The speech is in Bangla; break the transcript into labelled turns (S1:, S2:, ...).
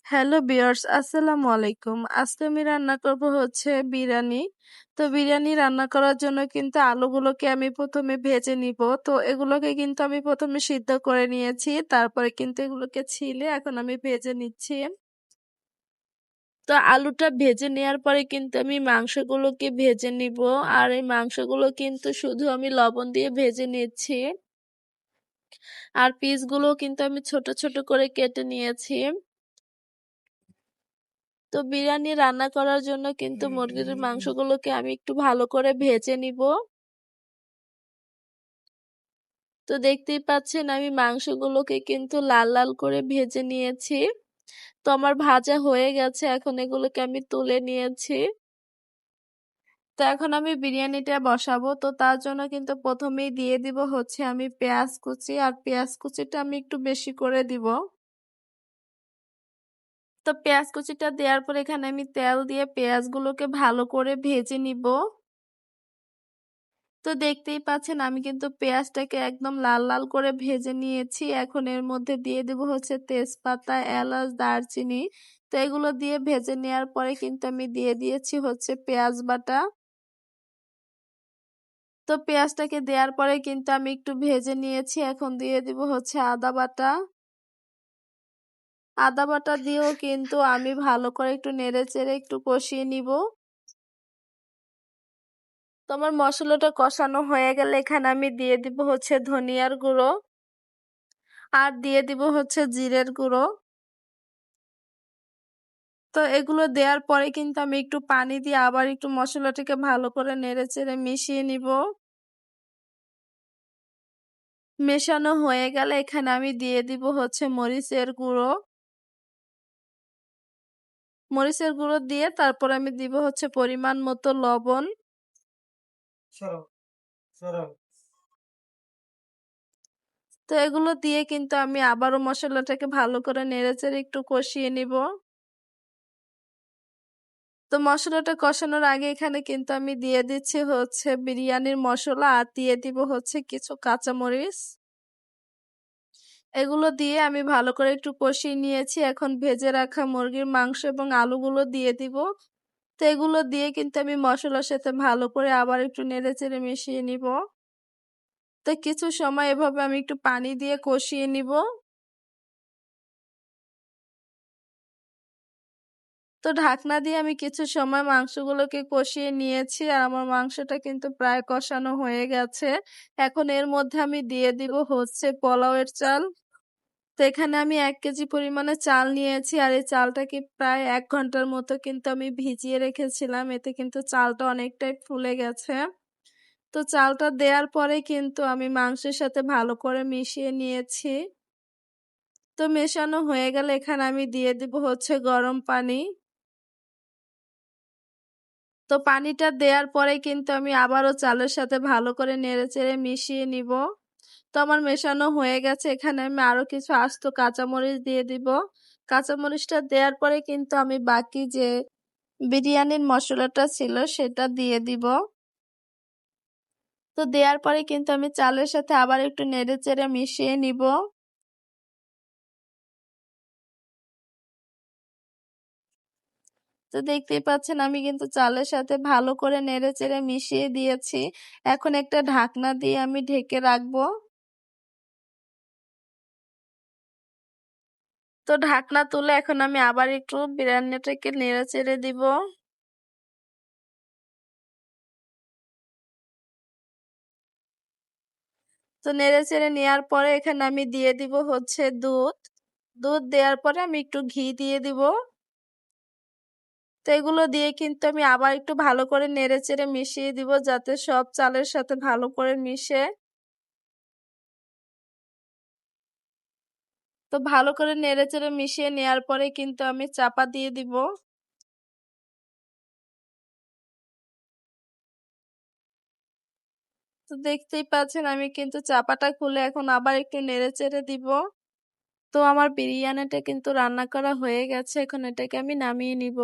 S1: হ্যালো ভিউয়ার্স, আসসালামু আলাইকুম। আজকে আমি রান্না করব হচ্ছে বিরিয়ানি। তো বিরিয়ানি রান্না করার জন্য কিন্তু আলুগুলোকে আমি প্রথমে ভেজে নিব। তো এগুলোকে কিন্তু আমি প্রথমে সিদ্ধ করে নিয়েছি। তারপরে কিন্তু এগুলোকে ছিলে এখন আমি ভেজে নিচ্ছি। তো আলুটা ভেজে নেওয়ার পরে কিন্তু আমি মাংসগুলোকে ভেজে নিব। আর এই মাংসগুলো কিন্তু শুধু আমি লবণ দিয়ে ভেজে নিচ্ছি। আর পিসগুলো কিন্তু আমি ছোট ছোট করে কেটে নিয়েছি। তো বিরিয়ানি রান্না করার জন্য কিন্তু মুরগির মাংসগুলোকে আমি একটু ভালো করে ভেজে নিব। তো দেখতেই পাচ্ছেন আমি মাংসগুলোকে কিন্তু লাল লাল করে ভেজে নিয়েছি। তো আমার ভাজা হয়ে গেছে, এখন এগুলোকে আমি তুলে নিয়েছি। তো এখন আমি বিরিয়ানিটা বসাবো। তো তার জন্য কিন্তু প্রথমেই দিয়ে দিব হচ্ছে আমি পেঁয়াজ কুচি, আর পেঁয়াজ কুচিটা আমি একটু বেশি করে দিব। তো পেঁয়াজ কুচিটা দেওয়ার পর এখানে আমি তেল দিয়ে পেঁয়াজগুলোকে ভালো করে ভেজে নিব। তো দেখতেই পাচ্ছেন আমি কিন্তু পেঁয়াজটাকে একদম লাল লাল করে ভেজে নিয়েছি। এখন এর মধ্যে দিয়ে দেব হচ্ছে তেজপাতা, এলাচ, দারচিনি। তো এগুলো দিয়ে ভেজে নেওয়ার পরে কিন্তু আমি দিয়ে দিয়েছি হচ্ছে পেঁয়াজ বাটা। তো পেঁয়াজটাকে দেওয়ার পরে কিন্তু আমি একটু ভেজে নিয়েছি। এখন দিয়ে দিব হচ্ছে আদা বাটা। আদা বাটা দিয়েও কিন্তু আমি ভালো করে একটু নেড়ে চেড়ে একটু কষিয়ে নিব। তো আমার মশলাটা কষানো হয়ে গেলে এখানে আমি দিয়ে দিব হচ্ছে ধনিয়ার গুঁড়ো, আর দিয়ে দিব হচ্ছে জিরের গুঁড়ো। তো এগুলো দেওয়ার পরে কিন্তু আমি একটু পানি দিয়ে আবার একটু মশলাটাকে ভালো করে নেড়েচেড়ে মিশিয়ে নিব। মেশানো হয়ে গেলে এখানে আমি দিয়ে দিব হচ্ছে মরিচের গুঁড়ো। মরিচের গুঁড়ো দিয়ে তারপর আমি দিব হচ্ছে পরিমাণ মতো লবণ। তো এগুলো দিয়ে কিন্তু আমি আবারও মশলাটাকে ভালো করে নেড়েচেড়ে একটু কষিয়ে নিব। তো মশলাটা কষানোর আগে এখানে কিন্তু আমি দিয়ে দিচ্ছি হচ্ছে বিরিয়ানির মশলা, আর দিয়ে দিব হচ্ছে কিছু কাঁচামরিচ। এগুলো দিয়ে আমি ভালো করে একটু কষিয়ে নিয়েছি। এখন ভেজে রাখা মুরগির মাংস এবং আলুগুলো দিয়ে দিব। তো এগুলো দিয়ে কিন্তু আমি মশলার সাথে ভালো করে আবার একটু নেড়েচেড়ে মিশিয়ে নিব। তো কিছু সময় এভাবে আমি একটু পানি দিয়ে কষিয়ে নিব। তো ঢাকনা দিয়ে আমি কিছু সময় মাংসগুলোকে কষিয়ে নিয়েছি, আর আমার মাংসটা কিন্তু প্রায় কষানো হয়ে গেছে। এখন এর মধ্যে আমি দিয়ে দিব হচ্ছে পোলাওয়ের চাল। তো এখানে আমি ১ কেজি পরিমাণে চাল নিয়েছি, আর এই চালটাকে প্রায় ১ ঘন্টার মতো কিন্তু আমি ভিজিয়ে রেখেছিলাম। এতে কিন্তু চালটা অনেকটাই ফুলে গেছে। তো চালটা দেওয়ার পরে কিন্তু আমি মাংসের সাথে ভালো করে মিশিয়ে নিয়েছি। তো মেশানো হয়ে গেলে এখানে আমি দিয়ে দিব হচ্ছে গরম পানি। তো পানিটা দেওয়ার পরে কিন্তু আমি আবারও চালের সাথে ভালো করে নেড়েচেড়ে মিশিয়ে নিব। তো আমার মেশানো হয়ে গেছে, এখানে আমি আরো কিছু আস্ত কাঁচামরিচ দিয়ে দিব। কাঁচামরিচটা দেওয়ার পরে কিন্তু আমি বাকি যে বিরিয়ানির মশলাটা ছিল সেটা দিয়ে দিব। তো দেওয়ার পরে কিন্তু আমি চালের সাথে আবার একটু নেড়েচেড়ে মিশিয়ে নিব। তো দেখতেই পাচ্ছেন আমি কিন্তু চালের সাথে ভালো করে নেড়েচেড়ে মিশিয়ে দিয়েছি। এখন একটা ঢাকনা দিয়ে আমি ঢেকে রাখবো। তো ঢাকনা তুলে এখন আমি আবার একটু বিরিয়ানিটাকে নেড়ে চেড়ে দিব। তো নেড়ে চেড়ে নেওয়ার পরে এখানে আমি দিয়ে দিব হচ্ছে দুধ। দুধ দেওয়ার পরে আমি একটু ঘি দিয়ে দিব। তো এগুলো দিয়ে কিন্তু আমি আবার একটু ভালো করে নেড়ে চেড়ে মিশিয়ে দিব, যাতে সব চালের সাথে ভালো করে মিশে। তো ভালো করে নেড়ে চেড়ে মিশিয়ে নেওয়ার পরে কিন্তু আমি চাপা দিয়ে দিব। তো দেখতেই পাচ্ছেন আমি কিন্তু চাপাটা খুলে এখন আবার একটু নেড়ে চেড়ে দিব। তো আমার বিরিয়ানিটা কিন্তু রান্না করা হয়ে গেছে, এখন এটাকে আমি নামিয়ে নিব।